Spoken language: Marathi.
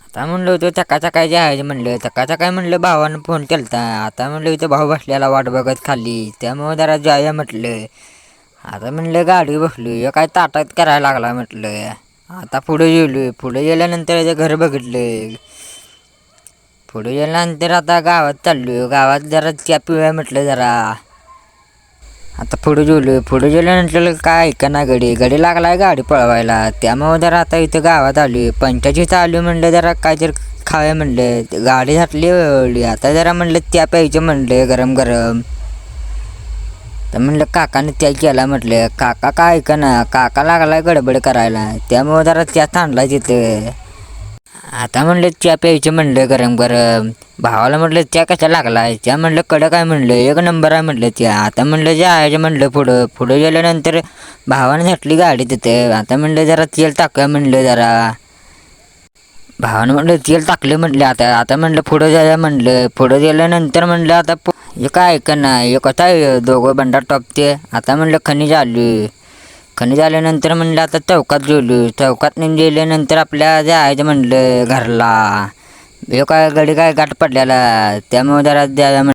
आता म्हणलं होतं चकाचकाय जायचं म्हणलं चकाचकाय म्हणलं भावानं फोन केलता. आता म्हणलं इथं भाऊ बसलेला वाट बघत खाली त्यामुळं जरा जाऊया म्हटलं. आता म्हणलं गाडी बसलो हे काय ताटात करायला लागला म्हटलं. आता पुढे गेलो पुढे गेल्यानंतर याचं घर बघितलं. पुढे गेल्यानंतर आता गावात चाललो गावात जरा चहा पिऊया म्हटलं जरा. आता पुढे गेल्यानंतर काय ऐकना गडी लागलाय गाडी पळवायला त्यामुळं जरा आता इथं गावात आलो पंचायत इथं आलो म्हणलं जरा काहीतरी खाऊया म्हणलं गाडी घातली आता जरा म्हणलं त्या प्यायचं म्हणलं गरम गरम. तर म्हणलं काकाने त्या केला म्हटलं काका काय ऐकना काका लागलाय गडबड करायला त्यामुळं जरा त्या थांबला तिथं. आता म्हणलं चहा प्यायचं म्हणलं गरम गरम. भावाला म्हटलं त्या कशा लागलाय त्या म्हणलं कडक आहे म्हणलं एक नंबर आहे म्हटलं त्या. आता म्हणलं जायचं म्हणलं पुढं गेल्यानंतर भावाने घातली गाडी तिथे. आता म्हणलं जरा तेल टाकूया म्हणलं जरा. भावानं म्हटलं तेल टाकलं म्हटलं आता आता म्हणलं पुढं जायला म्हणलं पुढं गेल्यानंतर म्हणलं आता हे काय ऐक ना हे कसा आहे दोघं बंडा टॉपते. आता म्हणलं खनिज आल्यानंतर म्हणलं आता चौकात गेल्यानंतर आपल्या जायचं म्हणलं घरला. हे काय गडी काय गाठ पडलेला त्यामुळे जरा द्यायला